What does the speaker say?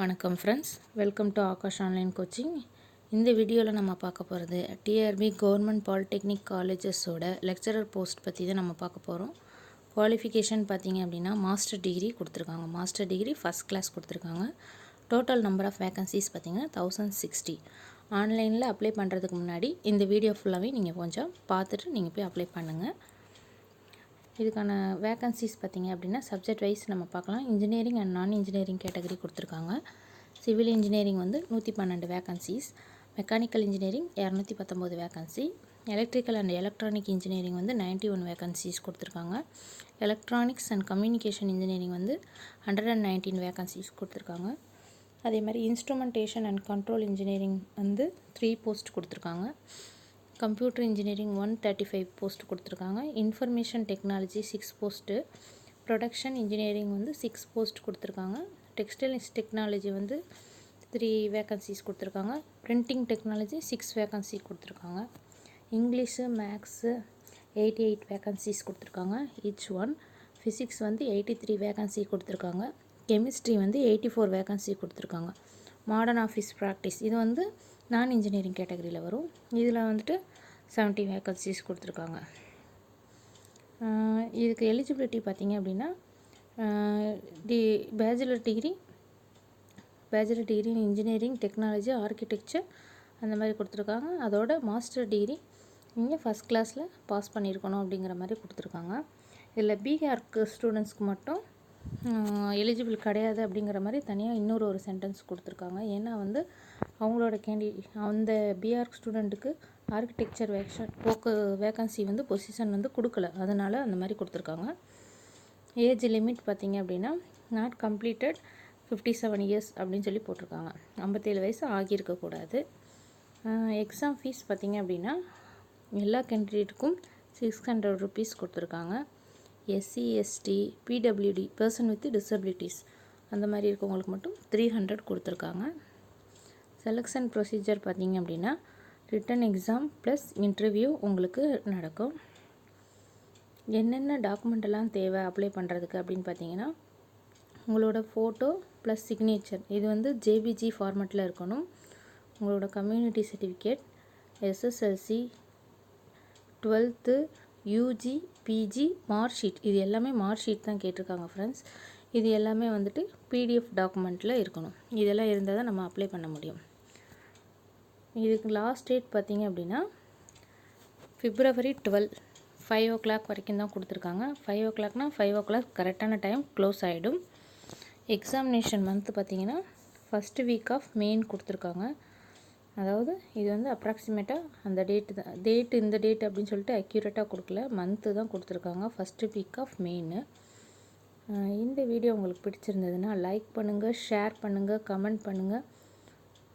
வணக்கம் friends, welcome to Aakash online coaching. இந்த வீடியோவில் நம்ம பார்க்க போகிறது டிஆர்பி கவர்மெண்ட் பாலிடெக்னிக் காலேஜஸோட லெக்சரர் போஸ்ட் பற்றி தான் நம்ம பார்க்க போகிறோம். குவாலிஃபிகேஷன் பார்த்திங்க அப்படின்னா மாஸ்டர் டிகிரி கொடுத்துருக்காங்க. மாஸ்டர் டிகிரி ஃபஸ்ட் கிளாஸ் கொடுத்துருக்காங்க. டோட்டல் நம்பர் ஆஃப் வேகன்சிஸ் பார்த்திங்கன்னா 1060. ஆன்லைனில் அப்ளை பண்ணுறதுக்கு முன்னாடி இந்த வீடியோ ஃபுல்லாகவே நீங்கள் கொஞ்சம் பார்த்துட்டு நீங்கள் போய் அப்ளை பண்ணுங்கள். இதுக்கான வேகன்சிஸ் பார்த்திங்க அப்படின்னா சப்ஜெக்ட் வைஸ் நம்ம பார்க்கலாம். இன்ஜினியரிங் அண்ட் நான் இன்ஜினியரிங் கேட்டகரி கொடுத்துருக்காங்க. சிவில் இன்ஜினியரிங் வந்து 112 vacancies, mechanical engineering 219 vacancy, electrical and electronic engineering வந்து 91 வேகன்சிஸ் கொடுத்துருக்காங்க. எலக்ட்ரானிக்ஸ் அண்ட் கம்யூனிகேஷன் இன்ஜினியரிங் வந்து 119 வேகன்சிஸ் கொடுத்துருக்காங்க. அதே மாதிரி இன்ஸ்ட்ருமெண்டேஷன் அண்ட் கண்ட்ரோல் இன்ஜினியரிங் வந்து 3 போஸ்ட் கொடுத்துருக்காங்க. கம்ப்யூட்டர் இன்ஜினியரிங் 135 போஸ்ட் கொடுத்துருக்காங்க. Information technology 6 post, production engineering வந்து 6 போஸ்ட் கொடுத்துருக்காங்க. டெக்ஸ்டைல்ஸ் டெக்னாலஜி வந்து 3 வேகன்சிஸ் கொடுத்துருக்காங்க. பிரிண்டிங் டெக்னாலஜி 6 வேகன்சி கொடுத்துருக்காங்க. இங்கிலீஷு மேக்ஸு 88 வேகன்சிஸ் கொடுத்துருக்காங்க ஈச் ஒன். ஃபிசிக்ஸ் வந்து 83 வேகன்சி கொடுத்துருக்காங்க. கெமிஸ்ட்ரி வந்து 84 வேகன்சி கொடுத்துருக்காங்க. மாடர்ன் ஆஃபீஸ் ப்ராக்டிஸ் இது வந்து நான் இன்ஜினியரிங் கேட்டகரியில் வரும். இதில் வந்துட்டு 70 வேகன்சிஸ் கொடுத்துருக்காங்க. இதுக்கு எலிஜிபிலிட்டி பார்த்திங்க அப்படின்னா bachelor degree in engineering technology architecture அந்த மாதிரி கொடுத்துருக்காங்க. அதோட மாஸ்டர் டிகிரி நீங்கள் ஃபஸ்ட் கிளாஸில் பாஸ் பண்ணியிருக்கணும் அப்படிங்கிற மாதிரி கொடுத்துருக்காங்க. இதில் பிஆர்க் ஸ்டூடெண்ட்ஸ்க்கு மட்டும் எலிஜிபிள் கிடையாது அப்படிங்கிற மாதிரி தனியாக இன்னொரு சென்டென்ஸ் கொடுத்துருக்காங்க. ஏன்னா வந்து அவங்களோட அந்த பிஆர்க் ஸ்டூடெண்ட்டுக்கு ஆர்கிடெக்சர் வேகன்சி வந்து பொசிஷன் வந்து கொடுக்கல, அதனால் அந்த மாதிரி கொடுத்துருக்காங்க. ஏஜ் லிமிட் பார்த்திங்க அப்படின்னா நாட் கம்ப்ளீட்டட் 57 இயர்ஸ் அப்படின்னு சொல்லி போட்டிருக்காங்க. 57 வயசு ஆகியிருக்கக்கூடாது. எக்ஸாம் ஃபீஸ் பார்த்திங்க அப்படின்னா எல்லா கேண்டிடேட்டுக்கும் 600 ருபீஸ் கொடுத்துருக்காங்க. SC ST PWD person with disabilities அந்த மாதிரி இருக்கவங்களுக்கு மட்டும் 300 கொடுத்துருக்காங்க. செலெக்ஷன் ப்ரொசீஜர் பார்த்திங்க அப்படின்னா ரிட்டன் எக்ஸாம் ப்ளஸ் இன்டர்வியூ உங்களுக்கு நடக்கும். என்னென்ன டாக்குமெண்ட்டெல்லாம் தேவை அப்ளை பண்ணுறதுக்கு அப்படின்னு பார்த்தீங்கன்னா உங்களோட ஃபோட்டோ ப்ளஸ் சிக்னேச்சர் இது வந்து ஜேபிஜி ஃபார்மேட்டில் இருக்கணும். உங்களோட community certificate, SSLC, 12th, UG, PG mark sheet இது எல்லாமே மார்க் ஷீட் தான் கேட்டிருக்காங்க ஃப்ரெண்ட்ஸ். இது எல்லாமே வந்துட்டு பிடிஎஃப் டாக்குமெண்ட்டில் இருக்கணும். இதெல்லாம் இருந்தால் தான் நம்ம அப்ளை பண்ண முடியும். இதுக்கு லாஸ்ட் டேட் பார்த்திங்க அப்படின்னா February 12 5 o'clock வரைக்கும் தான் கொடுத்துருக்காங்க. 5 o'clockனா 5 o'clock கரெக்டான டைம் க்ளோஸ் ஆகிடும். எக்ஸாமினேஷன் மந்த் பார்த்திங்கன்னா ஃபஸ்ட்டு வீக் ஆஃப் மெயின் கொடுத்துருக்காங்க. அதாவது இது வந்து அப்ராக்சிமேட்டாக அந்த இந்த டேட் அப்படின்னு சொல்லிட்டு அக்யூரேட்டாக கொடுக்கல, மந்த்து தான் கொடுத்துருக்காங்க. First week of main. இந்த வீடியோ உங்களுக்கு பிடிச்சிருந்ததுன்னா லைக் பண்ணுங்கள், ஷேர் பண்ணுங்கள், கமெண்ட் பண்ணுங்கள்.